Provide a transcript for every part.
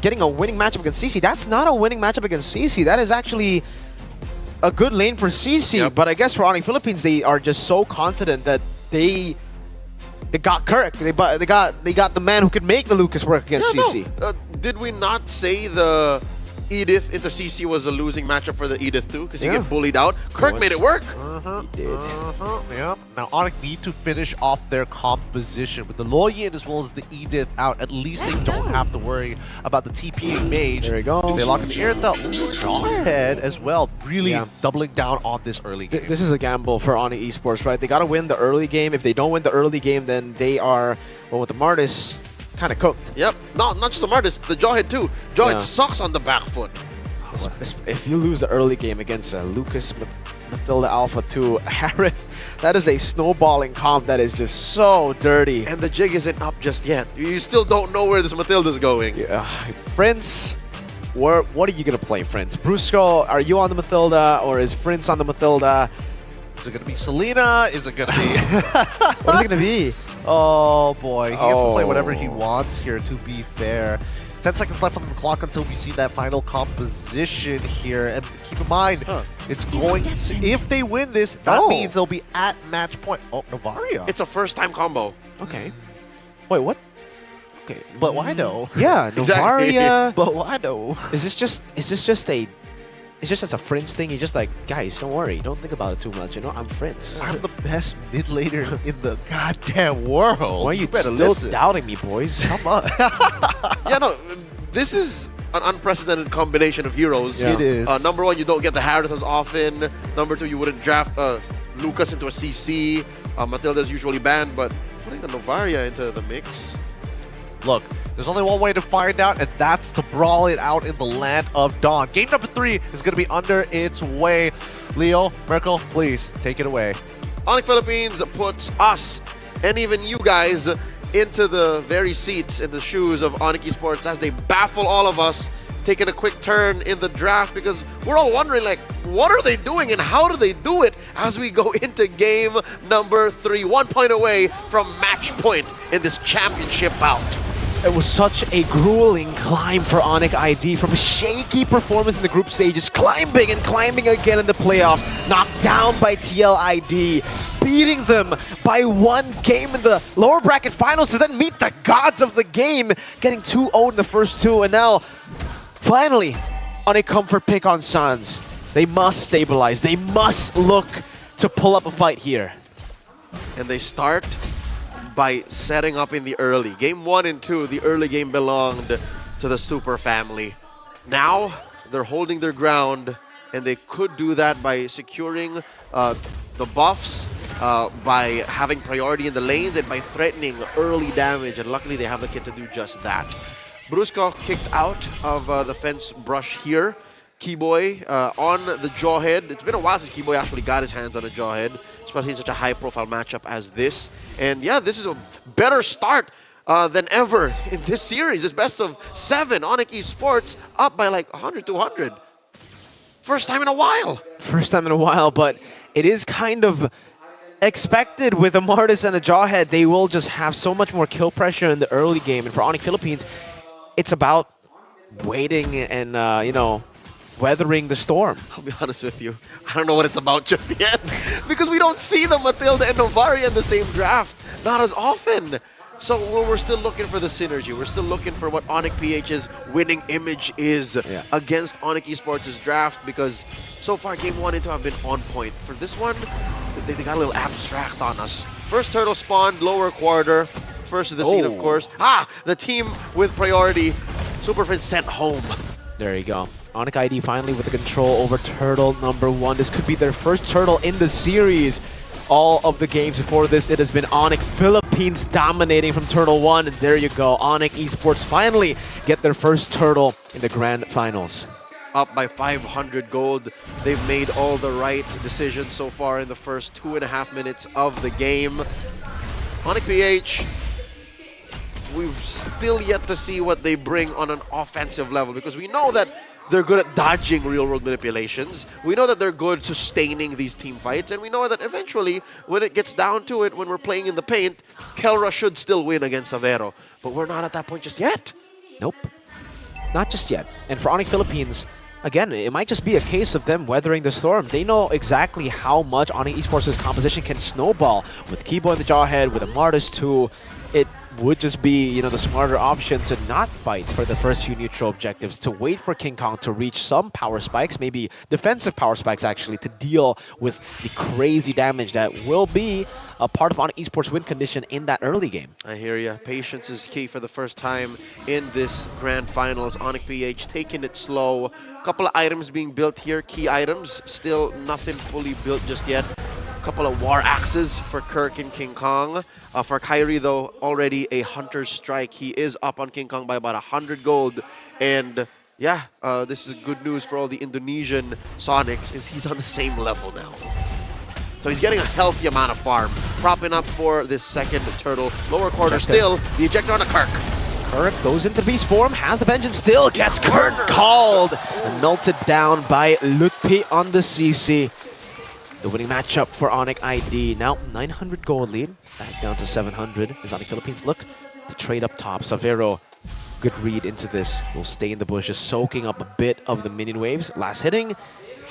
getting a winning matchup against CC. That's not a winning matchup against CC. That is actually a good lane for CC. Yep. But I guess for ONIC Philippines, they are just so confident that they got Kirk. They got the man who could make the Lucas work against CC. No. Did we not say the Edith into CC was a losing matchup for the Edith too? Because you get bullied out. Kirk made it work. He did. Yep. Now ONIC need to finish off their composition with the Loyin as well as the Edith out. At least they don't have to worry about the TPing mage. There we go. They lock in the air thought ahead as well. Really doubling down on this early game. This is a gamble for ONIC Esports, right? They got to win the early game. If they don't win the early game, then they are, well, with the Martis, kind of cooked. Yep. No, not just the Martis, the Jawhead too. Jawhead sucks on the back foot. If you lose the early game against Lucas, Mathilda Alpha 2, Harith, that is a snowballing comp that is just so dirty. And the jig isn't up just yet. You still don't know where this Mathilda's going. Yeah. Friends, what are you going to play, Friends? Brusco, are you on the Mathilda, or is Friends on the Mathilda? Is it going to be Selena? Is it going to be... What is it going to be? Oh boy, he gets to play whatever he wants here, to be fair. 10 seconds left on the clock until we see that final composition here. And keep in mind, it's going to, if they win this, that means they'll be at match point. Oh, Novaria. It's a first-time combo. Okay. Wait, what? Okay. But why though? Yeah, Novaria. But why though? Is this just a... It's just a Friends thing. You're just like, guys, don't worry. Don't think about it too much. You know, I'm Friends. I'm the best mid laner in the goddamn world. Why are you still listen. doubting me, boys? Come on. Yeah, no, this is an unprecedented combination of heroes. Yeah. It is. Number one, you don't get the Harith as often. Number two, you wouldn't draft Lucas into a CC. Matilda's usually banned, but putting the Novaria into the mix. Look, there's only one way to find out, and that's to brawl it out in the land of Dawn. Game number 3 is going to be under its way. Leo, Merkel, please take it away. ONIC Philippines puts us and even you guys into the very seats in the shoes of ONIC Esports as they baffle all of us, taking a quick turn in the draft, because we're all wondering, like, what are they doing and how do they do it as we go into game number 3, 1 point away from match point in this championship bout. It was such a grueling climb for ONIC ID, from a shaky performance in the group stages, climbing and climbing again in the playoffs, knocked down by TLID, beating them by 1 game in the lower bracket finals to then meet the gods of the game, getting 2-0 in the first 2, and now, finally, on a comfort pick on Sans. They must stabilize. They must look to pull up a fight here. And they start by setting up in the early. Game 1 and 2, the early game belonged to the Super family. Now, they're holding their ground, and they could do that by securing the buffs, by having priority in the lanes, and by threatening early damage, and luckily they have the kit to do just that. Brusco kicked out of the fence brush here. Keyboy on the Jawhead. It's been a while since Keyboy actually got his hands on a Jawhead, especially in such a high-profile matchup as this. And yeah, this is a better start than ever in this series. It's best of 7. ONIC Esports up by like 100 to 100. First time in a while. First time in a while, but it is kind of expected with a Martis and a Jawhead. They will just have so much more kill pressure in the early game. And for ONIC Philippines, it's about waiting and, you know, weathering the storm. I'll be honest with you, I don't know what it's about just yet, because we don't see the Mathilda and Novaria in the same draft, not as often. So we're still looking for the synergy. We're still looking for what ONIC PH's winning image is against ONIC Esports' draft, because so far game 1 and 2 have been on point. For this one, they got a little abstract on us. First turtle spawned, lower quarter, first to the scene, of course. The team with priority. Super Friends sent home. There you go. ONIC ID finally with the control over turtle number 1. This could be their first turtle in the series. All of the games before this, it has been ONIC Philippines dominating from turtle 1. And there you go. ONIC Esports finally get their first turtle in the grand finals. Up by 500 gold. They've made all the right decisions so far in the first 2.5 minutes of the game. ONIC PH, we've still yet to see what they bring on an offensive level, because we know that they're good at dodging real-world manipulations. We know that they're good sustaining these team fights, and we know that eventually, when it gets down to it, when we're playing in the paint, Kelra should still win against Savero. But we're not at that point just yet. Nope. Not just yet. And for ONIC Philippines, again, it might just be a case of them weathering the storm. They know exactly how much ONIC Esports' composition can snowball. With Kibo in the Jawhead, with Amartis too, it would just be, you know, the smarter option to not fight for the first few neutral objectives, to wait for King Kong to reach some power spikes, maybe defensive power spikes actually, to deal with the crazy damage that will be a part of ONIC Esports win condition in that early game. I hear ya. Patience is key for the first time in this grand finals. ONIC PH taking it slow. Couple of items being built here, key items. Still nothing fully built just yet. Couple of war axes for Kirk and King Kong. For Kyrie, though, already a Hunter's Strike. He is up on King Kong by about 100 gold. And yeah, this is good news for all the Indonesian Sonics, is he's on the same level now. So he's getting a healthy amount of farm. Propping up for this second turtle. Lower quarter still, the ejector on a Kirk. Kirk goes into beast form, has the vengeance, still gets Kirk called. And melted down by Lutpi on the CC. The winning matchup for ONIC ID. Now 900 gold lead, back down to 700 as ONIC Philippines look to trade up top. Savero, good read into this, will stay in the bushes, soaking up a bit of the minion waves. Last hitting,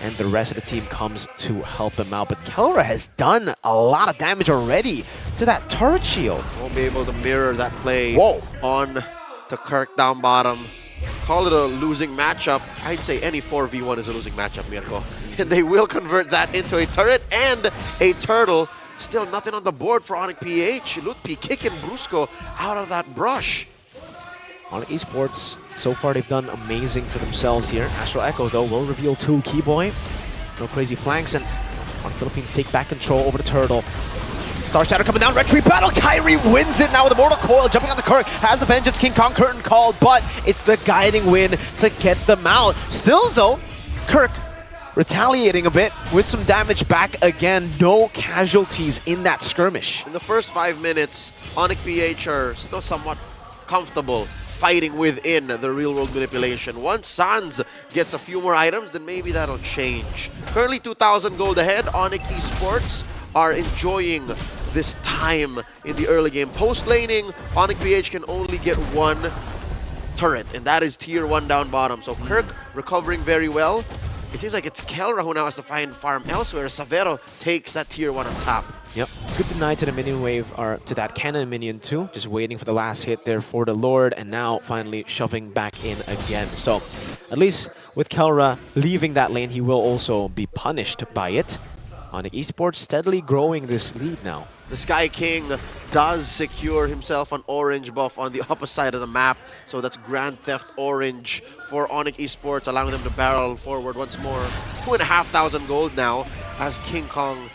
and the rest of the team comes to help him out. But Kelra has done a lot of damage already to that turret shield. Won't be able to mirror that play Whoa. on to Kirk down bottom. Call it a losing matchup. I'd say any 4v1 is a losing matchup, Mirko. And they will convert that into a turret and a turtle. Still nothing on the board for ONIC PH. Lutpi kicking Brusco out of that brush. ONIC Esports, so far they've done amazing for themselves here. Astral Echo, though, will reveal 2 Keyboy. No crazy flanks, and ONIC Philippines take back control over the turtle. Star Shatter coming down, retreat battle. Kyrie wins it now with a Mortal Coil, jumping on the Kirk, has the Vengeance, King Kong curtain called, but it's the guiding win to get them out. Still, though, Kirk retaliating a bit with some damage back again. No casualties in that skirmish. In the first 5 minutes, ONIC PH are still somewhat comfortable fighting within the real-world manipulation. Once Sans gets a few more items, then maybe that'll change. Currently 2,000 gold ahead. ONIC Esports are enjoying this time in the early game. Post-laning, ONIC PH can only get 1 turret, and that is tier 1 down bottom. So Kirk recovering very well. It seems like it's Kelra who now has to find farm elsewhere. Savero takes that tier 1 on top. Yep. Good deny to the minion wave, or to that cannon minion too. Just waiting for the last hit there for the Lord, and now finally shoving back in again. So at least with Kelra leaving that lane, he will also be punished by it. ONIC Esports steadily growing this lead now. The Sky King does secure himself an orange buff on the opposite side of the map. So that's Grand Theft Orange for ONIC Esports, allowing them to barrel forward once more. 2,500 gold now as King Kong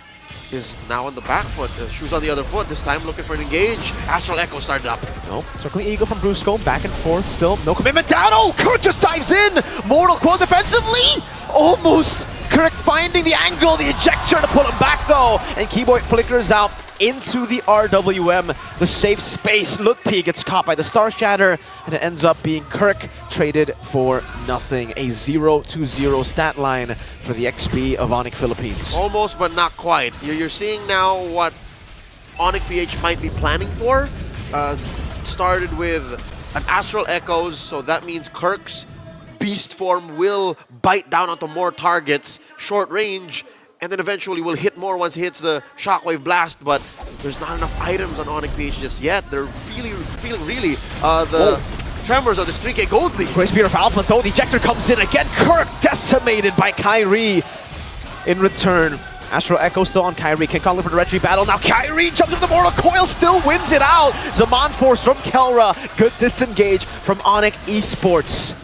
is now on the back foot. Shoes on the other foot, this time looking for an engage. Astral Echo started up. No, circling Eagle from Brusco, back and forth still. No commitment down. Oh, Kirk just dives in. Mortal Coil defensively. Almost. Kirk finding the angle, the ejector to pull him back though. And Keyboy flickers out into the RWM, the safe space. Lutpi gets caught by the Star Shatter, and it ends up being Kirk traded for nothing. A 0-0 stat line for the XP of ONIC Philippines. Almost, but not quite. You're seeing now what ONIC PH might be planning for. Started with an Astral Echoes, so that means Kirk's beast form will bite down onto more targets, short range, and then eventually will hit more once he hits the Shockwave Blast, but there's not enough items on ONIC PH just yet. They're feeling really the tremors of the 3K gold lead. Great Spear of Alpha though, the ejector comes in again. Kirk decimated by Kyrie in return. Astral Echo still on Kyrie, can call it for the retreat battle. Now Kyrie jumps into the Mortal Coil, still wins it out. Zaman Force from Kelra, good disengage from ONIC Esports.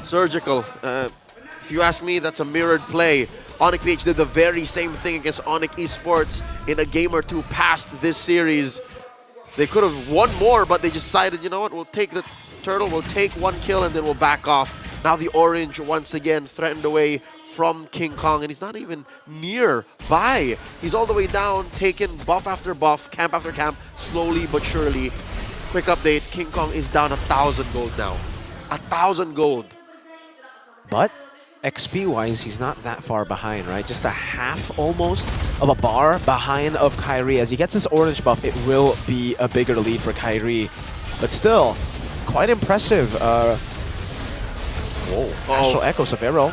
Surgical. If you ask me, that's a mirrored play. ONIC PH did the very same thing against ONIC Esports in a game or two past this series. They could have won more, but they decided, you know what, we'll take the turtle, we'll take 1 kill, and then we'll back off. Now the orange once again threatened away from King Kong, and he's not even nearby. He's all the way down, taking buff after buff, camp after camp, slowly but surely. Quick update, King Kong is down 1,000 gold now. 1,000 gold. But XP-wise, he's not that far behind, right? Just a half, almost, of a bar behind of Kyrie. As he gets his orange buff, it will be a bigger lead for Kyrie. But still, quite impressive. Whoa, Astral Echo, Savero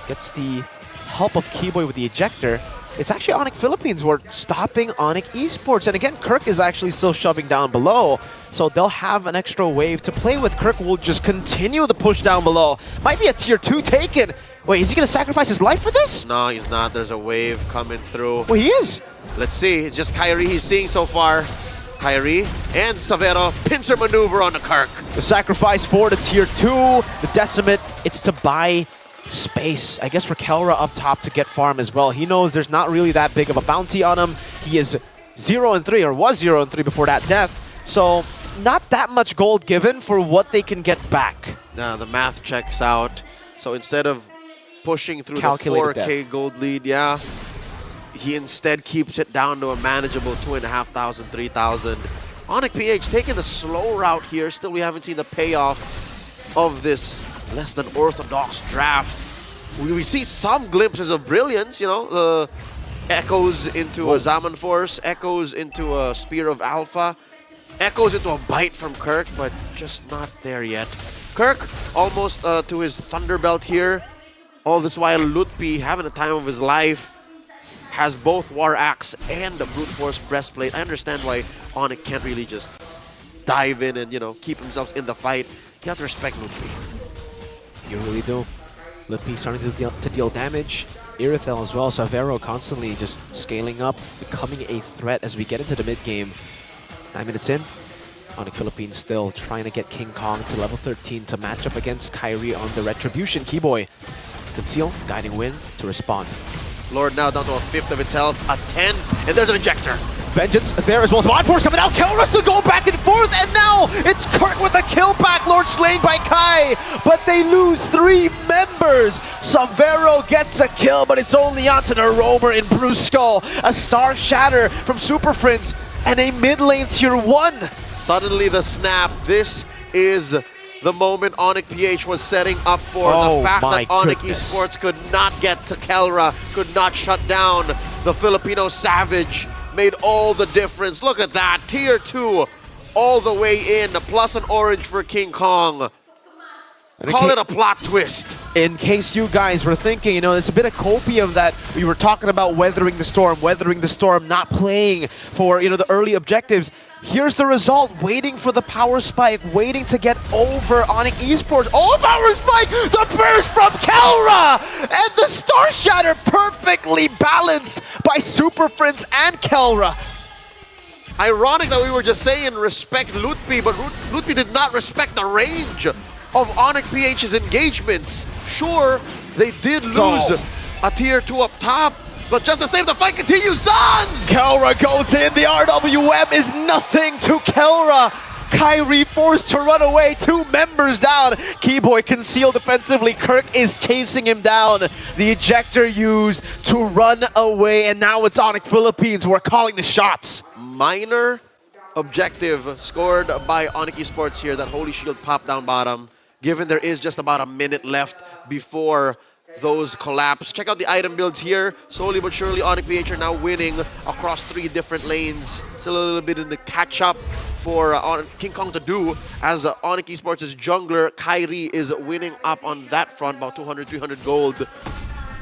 gets the help of Keyboy with the ejector. It's actually ONIC Philippines who are stopping ONIC Esports. And again, Kirk is actually still shoving down below. So they'll have an extra wave to play with. Kirk will just continue the push down below. Might be a tier 2 taken. Wait, is he going to sacrifice his life for this? No, he's not. There's a wave coming through. Well, he is. Let's see. It's just Kyrie he's seeing so far. Kyrie and Savero pincer maneuver on the Kirk. The sacrifice for the tier 2. The Decimate, it's to buy space, I guess, for Kelra up top to get farm as well. He knows there's not really that big of a bounty on him. He is 0-3, or was 0-3 before that death. So not that much gold given for what they can get back. Now the math checks out. So instead of pushing through Calculated the 4K gold lead, yeah, he instead keeps it down to a manageable 2,500, 3,000. ONIC PH taking the slow route here. Still, we haven't seen the payoff of this less than orthodox draft. We see some glimpses of brilliance, you know, echoes into a Zaman Force, echoes into a Spear of Alpha, echoes into a bite from Kirk, but just not there yet. Kirk almost to his Thunderbelt here. All this while Lutpi, having the time of his life, has both War Axe and the Brute Force Breastplate. I understand why ONIC can't really just dive in and, you know, keep themselves in the fight. You have to respect Lutpi. You really do. Lutpi starting to deal damage. Irithel as well. Savero constantly just scaling up, becoming a threat as we get into the mid-game. 9 minutes in. ONIC Philippines still trying to get King Kong to level 13 to match up against Kyrie on the Retribution. Keyboy, Conceal, Guiding Wind to respond. Lord now down to a 5th of its health, a 10th, and there's an ejector. Vengeance there as well. Mod Force coming out. Kelra still go back and forth, and now it's Kirk with a kill back. Lord slain by Kai, but they lose 3 members. Savero gets a kill, but it's only onto the Roamer in Bruce Skull. A Star Shatter from Super Prince and a mid lane tier 1. Suddenly the snap. This is the moment ONIC PH was setting up for. The fact that ONIC Esports could not get to Kelra, could not shut down the Filipino Savage, made all the difference. Look at that, tier 2 all the way in, plus an orange for King Kong. Call it a plot twist. In case you guys were thinking, you know, it's a bit of copium that we were talking about weathering the storm, not playing for, you know, the early objectives. Here's the result, waiting for the power spike, waiting to get over ONIC Esports. Oh, power spike! The burst from Kelra! And the Star Shatter perfectly balanced by Super Prince and Kelra. Ironic that we were just saying respect Lutpi, but Lutpi did not respect the range of ONIC PH's engagements. Sure, they did lose a tier 2 up top, but just the same, the fight continues. Sons! Kelra goes in. The RWM is nothing to Kelra. Kyrie forced to run away. 2 members down. Keyboy concealed defensively. Kirk is chasing him down. The ejector used to run away, and now it's ONIC Philippines who are calling the shots. Minor objective scored by ONIC Esports here. That Holy Shield popped down bottom. Given there is just about a minute left before those collapse. Check out the item builds here. Slowly but surely, ONIC PH are now winning across 3 different lanes. Still a little bit in the catch-up for King Kong to do, as ONIC Esports' jungler, Kyrie, is winning up on that front, about 200, 300 gold.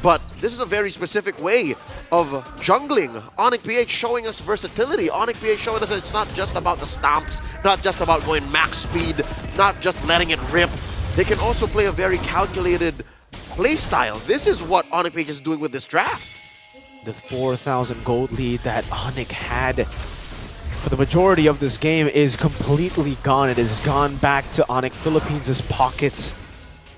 But this is a very specific way of jungling. ONIC PH showing us versatility. ONIC PH showing us that it's not just about the stomps, not just about going max speed, not just letting it rip. They can also play a very calculated playstyle. This is what ONIC PH is doing with this draft. The 4,000 gold lead that ONIC had for the majority of this game is completely gone. It has gone back to ONIC Philippines' pockets.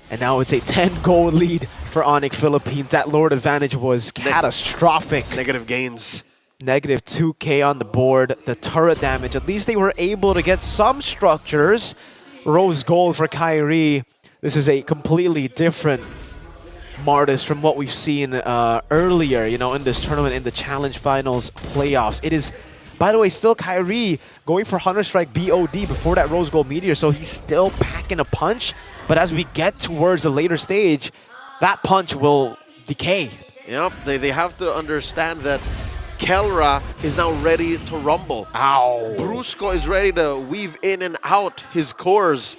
And now it's a 10 gold lead for ONIC Philippines. That Lord advantage was catastrophic. Negative gains. Negative 2k on the board. The turret damage, at least they were able to get some structures. Rose gold for Kyrie. This is a completely different Martis from what we've seen earlier, you know, in this tournament, in the Challenge Finals playoffs. It is, by the way, still Kyrie going for Hunter Strike BOD before that Rose Gold Meteor, so he's still packing a punch. But as we get towards the later stage, that punch will decay. Yep, they have to understand that Kelra is now ready to rumble. Ow. Brusco is ready to weave in and out his cores.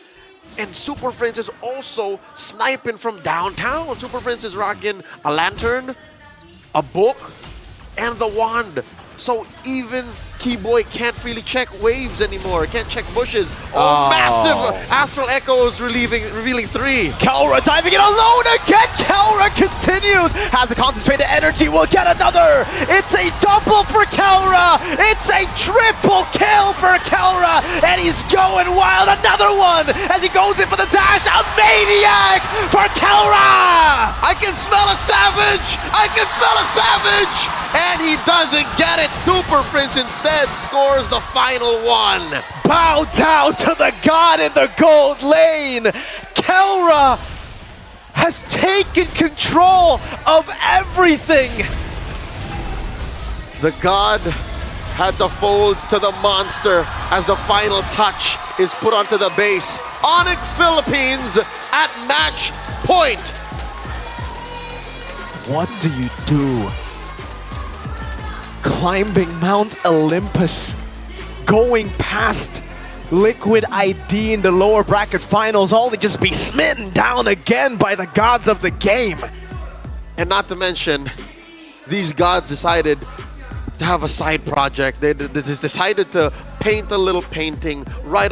And Super Friends is also sniping from downtown. Super Friends is rocking a lantern, a book, and the wand. So even Keyboy can't really check waves anymore, can't check bushes. Oh, massive Astral Echoes revealing 3. Kelra diving in alone again. Kelra continues. Has the concentrated energy. Will get another. It's a double for Kelra. It's a triple kill for Kelra. And he's going wild. Another one as he goes in for the dash. A maniac for Kelra. I can smell a savage. I can smell a savage. And he doesn't get it. Super Friends instead scores the final one. Bow down to the god in the gold lane. Kelra has taken control of everything. The god had to fold to the monster as the final touch is put onto the base. ONIC Philippines at match point. What do you do? Climbing Mount Olympus, going past Liquid ID in the lower bracket finals, only just be smitten down again by the gods of the game. And not to mention, these gods decided to have a side project. They decided to paint a little painting, write a